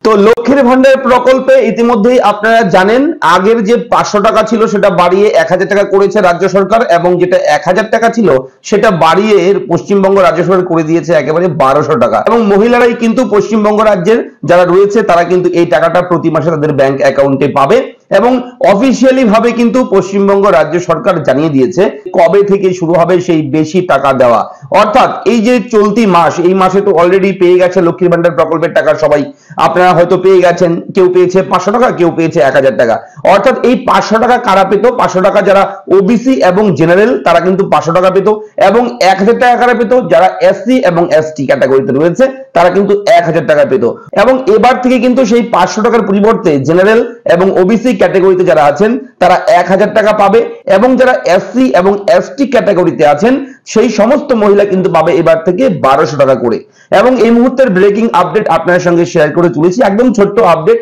তো লক্ষ্মীর ভান্ডার প্রকল্পে ইতিমধ্যেই আপনারা জানেন আগের যে 500 টাকা ছিল সেটা বাড়িয়ে 1000 টাকা করেছে রাজ্য সরকার, এবং যেটা 1000 টাকা ছিল সেটা বাড়িয়ে পশ্চিমবঙ্গ রাজ্য সরকার করে দিয়েছে একেবারে 1200 টাকা। এবং মহিলারাই কিন্তু পশ্চিমবঙ্গ রাজ্যের যারা রয়েছে তারা কিন্তু এই টাকাটা প্রতি মাসে তাদের ব্যাংক অ্যাকাউন্টে পাবে। এবং অফিসিয়ালি ভাবে কিন্তু পশ্চিমবঙ্গ রাজ্য সরকার জানিয়ে দিয়েছে কবে থেকে শুরু হবে সেই বেশি টাকা দেওয়া। অর্থাৎ এই যে চলতি মাস, এই মাসে তো অলরেডি পেয়ে গেছে লক্ষ্মীর ভান্ডার প্রকল্পের টাকা সবাই, আপনারা হয়তো পেয়ে গেছেন, কেউ পেয়েছে 500 টাকা, কেউ পেয়েছে 1000 টাকা। অর্থাৎ এই 500 টাকা কারা পেত? 500 টাকা যারা ওবিসি এবং জেনারেল তারা কিন্তু 500 টাকা পেত, এবং 1000 টাকা কারা পেত? যারা এসসি এবং এসটি ক্যাটাগরিতে রয়েছে তারা কিন্তু 1000 টাকা পেত। এবং এবার থেকে কিন্তু সেই 500 টাকার পরিবর্তে জেনারেল এবং ওবিসি ক্যাটাগরিতে যারা আছেন তারা 1000 টাকা পাবে, এবং যারা এসসি এবং এসটি ক্যাটাগরিতে আছেন সেই সমস্ত মহিলা কিন্তু পাবে এবার থেকে 1200 টাকা করে। এবং এই মুহূর্তের ব্রেকিং আপডেট আপনার সঙ্গে শেয়ার করে তুলেছি, একদম ছোট্ট আপডেট,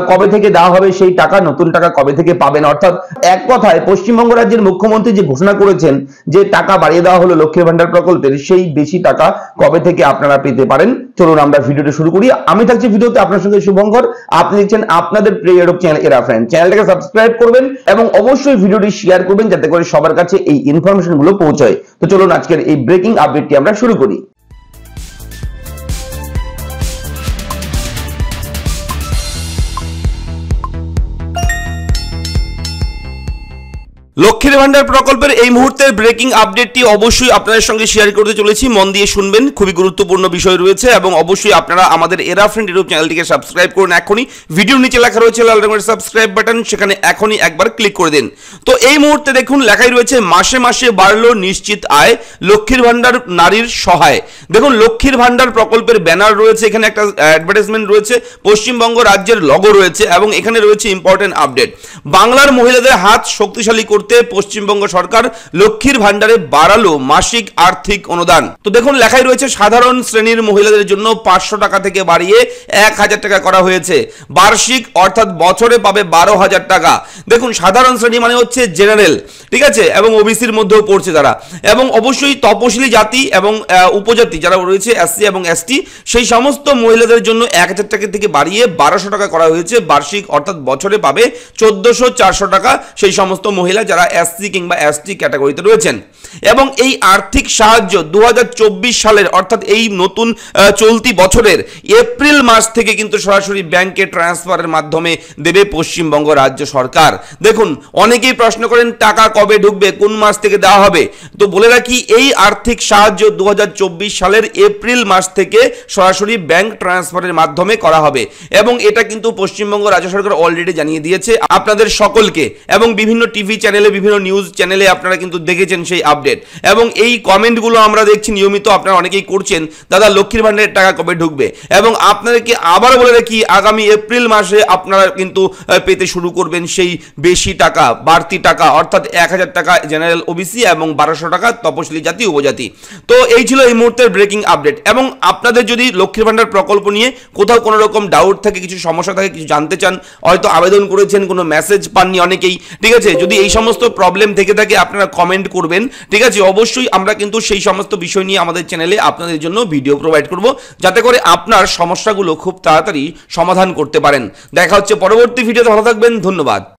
কবে থেকে দেওয়া হবে সেই টাকা, নতুন টাকা কবে থেকে পাবেন। অর্থাৎ এক কথায় পশ্চিমবঙ্গ রাজ্যের মুখ্যমন্ত্রী যে ঘোষণা করেছেন যে টাকা বাড়িয়ে দেওয়া হলো লক্ষ্মীর ভান্ডার প্রকল্পের, সেই বেশি টাকা কবে থেকে আপনারা পেতে পারেন। চলুন আমরা ভিডিওটা শুরু করি। আমি থাকছি ভিডিওতে আপনার সঙ্গে শুভঙ্কর, আপনি দেখছেন আপনাদের প্রিয় ইউটিউব চ্যানেল এরা ফ্রেন্ড। চ্যানেলটাকে সাবস্ক্রাইব করবেন এবং অবশ্যই ভিডিওটি শেয়ার করবেন যাতে করে সবার কাছে এই ইনফরমেশন গুলো পৌঁছায়। তো চলুন আজকের এই ব্রেকিং আপডেটটি আমরা শুরু করি। লক্ষ্মীর ভান্ডার প্রকল্পের এই মুহূর্তের ব্রেকিং আপডেটটি অবশ্যই আপনাদের সঙ্গে শেয়ার করতে চলেছি, মন দিয়ে শুনবেন, খুবই গুরুত্বপূর্ণ বিষয় রয়েছে। এবং অবশ্যই আপনারা আমাদের এরা ফ্রেন্ড ইউটিউব চ্যানেলটিকে সাবস্ক্রাইব করুন এখনই। ভিডিওর নিচে লেখা রয়েছে লাল রঙের সাবস্ক্রাইব বাটন, সেখানে এখনই একবার ক্লিক করে দিন। তো এই মুহূর্তে দেখুন লেখাই রয়েছে মাসে মাসে বাড়লো নিশ্চিত আয়, লক্ষ্মীর ভান্ডার নারীর সহায়। দেখুন লক্ষ্মীর ভান্ডার প্রকল্পের ব্যানার রয়েছে, এখানে একটা অ্যাডভার্টাইজমেন্ট রয়েছে, পশ্চিমবঙ্গ রাজ্যের লগো রয়েছে, এবং এখানে রয়েছে ইম্পর্টেন্ট আপডেট। বাংলার মহিলাদের হাত শক্তিশালী করতে পশ্চিমবঙ্গ সরকার লক্ষ্মীর ভান্ডারে বাড়ালো মাসিক আর্থিক অনুদান। তো দেখুন লেখাই রয়েছে সাধারণ শ্রেণীর মহিলাদের জন্য 500 টাকা থেকে বাড়িয়ে 1000 টাকা করা হয়েছে, বার্ষিক অর্থাৎ বছরে পাবে 12,000 টাকা। দেখুন সাধারণ শ্রেণী মানে হচ্ছে জেনারেল, ঠিক আছে, এবং ওবিসির মধ্যেও পড়ছে তারা, এবং অবশ্যই তপশিলি জাতি এবং উপজাতি যারা রয়েছে এসসি এবং এসটি, সেই সমস্ত মহিলাদের জন্য 1000 টাকা থেকে বাড়িয়ে 1200 টাকা করা হয়েছে, বার্ষিক অর্থাৎ বছরে পাবে 1400-400 টাকা সেই সমস্ত মহিলা যারা এসসি কিংবা এসটি ক্যাটাগরিতে রয়েছেন। এবং এই আর্থিক সাহায্য 2024 সালের অর্থাৎ এই নতুন চলতি বছরের এপ্রিল মাস থেকে কিন্তু সরাসরি ব্যাংকে ট্রান্সফারের মাধ্যমে দেবে পশ্চিমবঙ্গ রাজ্য সরকার। দেখুন অনেকেই প্রশ্ন করেন টাকা কবে ঢুকবে, কোন মাস থেকে দেওয়া হবে। তো বলে রাখি এই আর্থিক সাহায্য 2024 সালের এপ্রিল মাস থেকে সরাসরি ব্যাংক ট্রান্সফারের মাধ্যমে করা হবে, এবং এটা কিন্তু পশ্চিমবঙ্গ রাজ্য সরকার অলরেডি জানিয়ে দিয়েছে আপনাদের সকলকে। এবং বিভিন্ন টিভি চ্যানেলে, বিভিন্ন নিউজ চ্যানেলে আপনারা কিন্তু দেখেছেন সেই আপডেট, এবং এই কমেন্টগুলো আমরা দেখছি নিয়মিত, আপনারা অনেকেই করছেন দাদা লক্ষ্মীর ভান্ডারের টাকা কবে ঢুকবে। এবং আপনাদেরকে আবার বলে রাখি আগামী এপ্রিল মাসে আপনারা কিন্তু পেতে শুরু করবেন সেই বেশি টাকা, বাড়তি টাকা, অর্থাৎ 1000 টাকা জেনারেল ওবিসি এবং 1200 টাকা তপশিলি জাতি উপজাতি। তো এই ছিল এই মুহূর্তের ব্রেকিং আপডেট। এবং আপনাদের যদি লক্ষ্মীর ভান্ডার প্রকল্প নিয়ে কোথাও কোনো রকম ডাউট থাকে, কিছু সমস্যা থাকে, কিছু জানতে চান, হয়তো আবেদন করেছেন কোনো মেসেজ পাননি অনেকেই, ঠিক আছে, যদি এই সমস্ত প্রবলেম থেকে থাকে আপনারা কমেন্ট করবেন, ঠিক আছে। অবশ্যই আমরা কিন্তু সেই সমস্ত বিষয় নিয়ে আমাদের চ্যানেলে আপনাদের জন্য ভিডিও প্রোভাইড করব, যাতে করে আপনার সমস্যাগুলো খুব তাড়াতাড়ি সমাধান করতে পারেন। দেখা হচ্ছে পরবর্তী ভিডিওতে, ভালো থাকবেন, ধন্যবাদ।